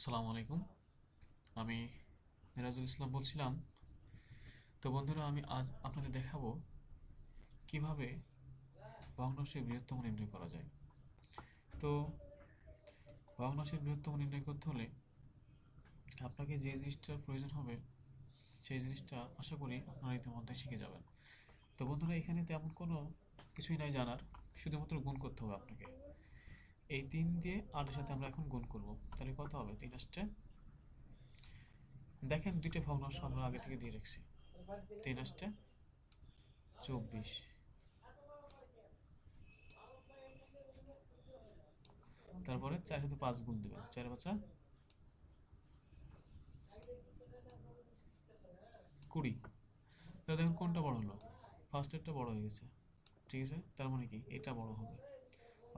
আসসালামু আলাইকুম। আমি মিরাজুল ইসলাম বলছিলাম। তো বন্ধুরা, আমি আজ আপনাদের দেখাবো কিভাবে ভগ্নাংশের বৃহত্তম নির্ণয় করা যায়। তো ভগ্নাংশের বৃহত্তম নির্ণয় করতে হলে আপনাকে যে জিনিসটার প্রয়োজন হবে সেই জিনিসটা আশা করি আপনারা ইতিমধ্যে শিখে যাবেন। তো বন্ধুরা, এখানে তেমন কোনো কিছুই নাই জানার, শুধুমাত্র গুণ করতে হবে আপনাকে। এই 3 দিয়ে 8-এর সাথে আমরা এখন গুণ করব। তাহলে কত হবে? 3 দেখেন, দুইটা ভগ্নাংশ আমরা আগে থেকে দিয়ে রাখছি। 3 24, তারপরে 4 সাথে 5 গুণ দেবেন, 4 5 20। তাহলে দেখুন কোনটা বড় হলো? ফার্স্টেরটা বড় হয়ে গেছে। ঠিক আছে, তার মানে কি এটা বড় হবে।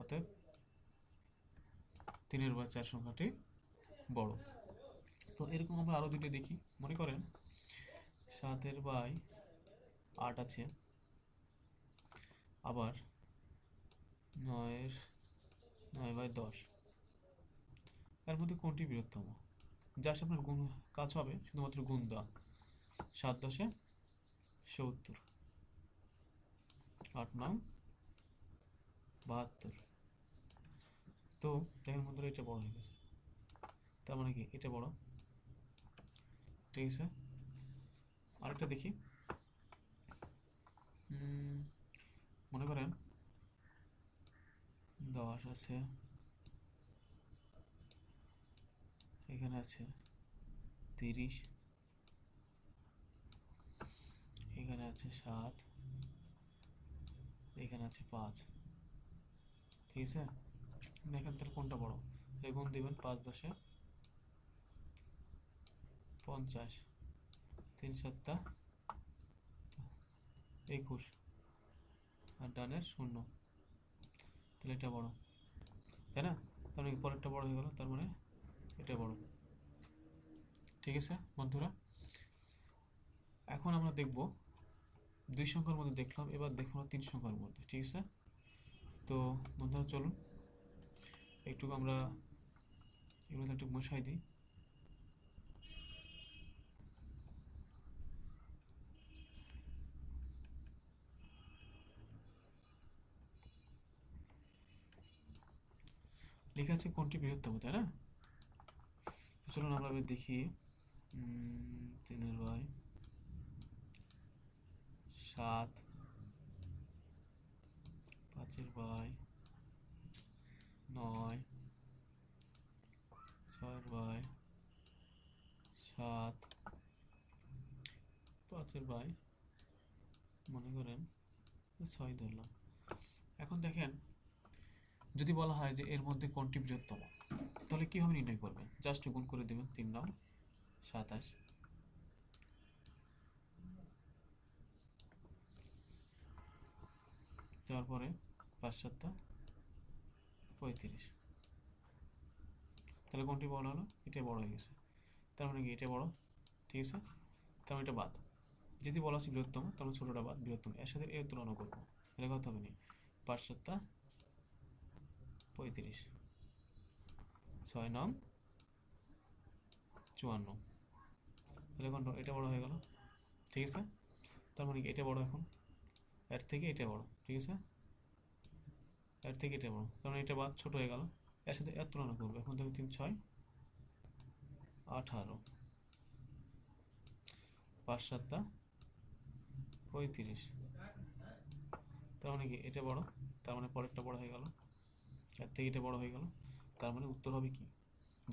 অতএব 3/4 সংখ্যাটি বড়। তো এরকম আমরা আরো দুটো দেখি। মনে করেন 7/8 আছে, আবার 9/10। এর মধ্যে কোনটি বৃহত্তম? জাস্ট আপনার গুণ কাজ হবে, শুধুমাত্র গুণ দেওয়া। 7×10 = 70, 8×9 = 72। তো দেখেন বন্ধুরা, এটা বড় হয়ে গেছে। তার মানে কি এটা বড়। ঠিক আছে, আরেকটা দেখি। মনে করেন 10 আছে, এখানে আছে 30, এখানে আছে 7, এখানে আছে 5। ঠিক আছে, দেখেন তাহলে কোনটা বড়। তাহলে গুণ দিবেন, 5×10 = 50, 3×7 = 21, আর ডানের 0। তাহলে এটা বড়, তাই না? তার মানে পরেরটা বড় হয়ে গেল, তার মানে এটা বড়। ঠিক আছে বন্ধুরা, এখন আমরা দেখব 2 সংখ্যার মধ্যে দেখলাম, এবার দেখবো 3 সংখ্যার মধ্যে। ঠিক আছে, তো বন্ধুরা চলুন একটু আমরা এগুলো একটু বসাই দিই। লেখা আছে কোনটি বৃহত্তম, তাই না? চলুন আমরা এবার দেখি। 3/7, 5/9, 6/7, 5/, মনে করেন 6 ধরলাম। এখন দেখেন, যদি বলা হয় যে এর মধ্যে কোনটি বৃহত্তম, তাহলে কিভাবে নির্ণয় করবেন? জাস্ট গুণ করে দেবেন। 3×9 = 27, তারপরে 5×7 = 35। তাহলে কোনটি বড় হলো? এটা বড় হয়ে গেছে, তার মানে কি এটা বড়। ঠিক আছে, তার মানে এটা বাদ। যদি বলা আছে বৃহত্তম, তাহলে ছোটটা বাদ, বৃহত্তম এর সাথে এর তুলনা করবো। তাহলে কত হবে? 5×7 = 35, 6×9 = 54। তাহলে এখন এটা বড় হয়ে গেল। ঠিক আছে, তার মানে কি এটা বড় এখন, এর থেকে এটা বড়। ঠিক আছে, এর থেকে এটা বড়, তার মানে এটা বাদ, ছোট হয়ে গেল। এর সাথে এর তুলনা করবো। এখন দেখো 3×6 = 18, 5×7 = 35। তার মানে কি এটা বড়, তার মানে পরেরটা বড় হয়ে গেল, এর থেকে এটা বড় হয়ে গেল। তার মানে উত্তর হবে কি?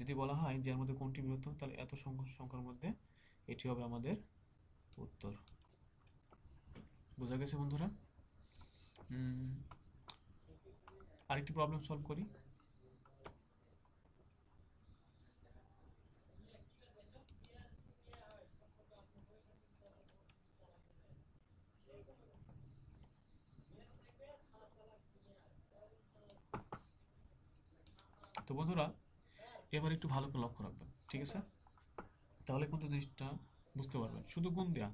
যদি বলা হয় যে এর মধ্যে কোনটি বৃহত্তম, তাহলে এত সংখ্যার মধ্যে এটি হবে আমাদের উত্তর। বোঝা গেছে বন্ধুরা? আরেকটি প্রবলেম সলভ করি। তো বন্ধুরা, এবার একটু ভালো করে লক্ষ্য রাখবেন। ঠিক আছে, তাহলে কিন্তু জিনিসটা বুঝতে পারবেন। শুধু গুণ দেয়া,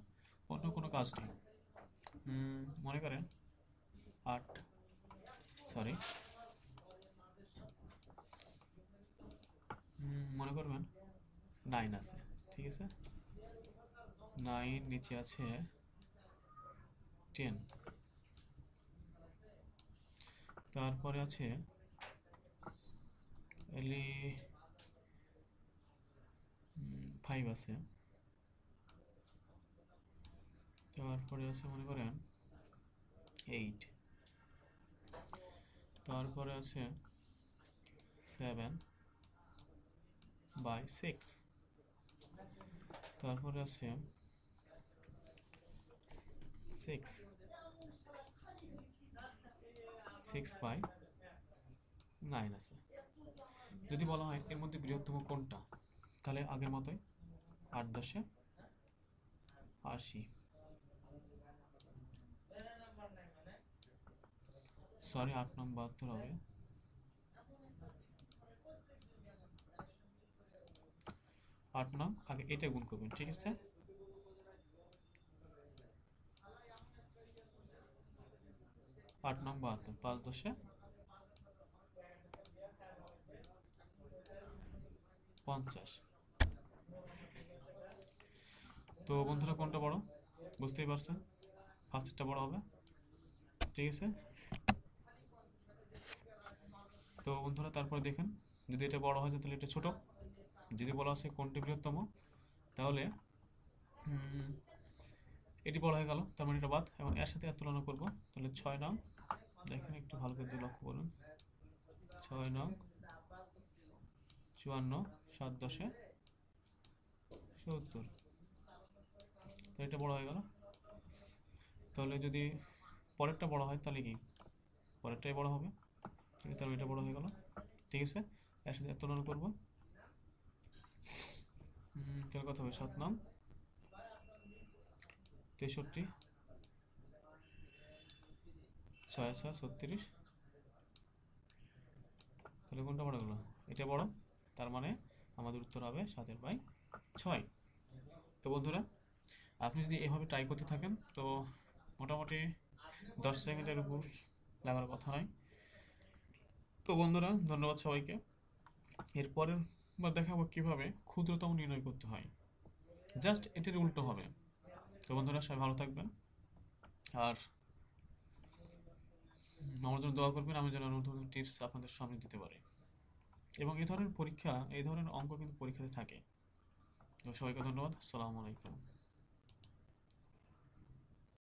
অন্য কোনো কাজ নেই। মনে করেন 8, সরি, মনে মনে করবেন 9 আছে, ঠিক আছে, 9 নিচে আছে 10, তারপরে আছে 5 আছে, তারপরে আছে মনে করেন 8, তারপরে আছে 7/6, তারপরে আছে 6/9 আছে। যদি বলা হয় এর মধ্যে বৃহত্তম কোনটা, তাহলে আগের মতোই 8×10=80, সরি 8×9=72 হবে। 8 আগে এটা গুণ করবেন, ঠিক আছে, 8×9=72, 5×10=50। তো বন্ধুরা কোনটা বড় বুঝতেই পারছেন, ফার্স্টেরটা বড় হবে, ঠিক আছে। তো বন্ধুরা তারপরে দেখেন, যদি এটা বড় হয় তাহলে এটা ছোট, যদি বলা আছে কোনটি বৃহত্তম, তাহলে এটি বড় হয়ে গেল, তার মানে এটা বাদ। এবং এর সাথে এর তুলনা করবো, তাহলে 6 নং, দেখেন একটু ভালো করে লক্ষ্য করুন, 6 নং 54, 7×10=70, তো এটা বড় হয়ে গেল। তাহলে যদি পরেরটা বড় হয় তাহলে কি পরেরটাই বড় হবে, তাহলে এটা বড় হয়ে গেল, ঠিক আছে। এর সাথে এর তুলনা করবো, তাহলে কত হবে, 7 নং 63, 6×6=36, তাহলে কোনটা বড় গেল, এটা বড়, তার মানে আমাদের উত্তর হবে 7/6। তো বন্ধুরা আপনি যদি এভাবে ট্রাই করতে থাকেন তো মোটামুটি 10 সেকেন্ডের উপর লাগার কথা নয়। তো বন্ধুরা ধন্যবাদ সবাইকে। এরপরের বার দেখাবো কিভাবে ক্ষুদ্রতম নির্ণয় করতে হয়, জাস্ট এটার উল্টো হবে। তো বন্ধুরা সবাই ভালো থাকবেন, আর আমার জন্য দোয়া করবেন, আমি যেন নতুন নতুন টিপস আপনাদের সামনে দিতে পারি। এবং এই ধরনের অঙ্ক কিন্তু পরীক্ষাতে থাকে। তো সবাইকে ধন্যবাদ, আসসালামু আলাইকুম।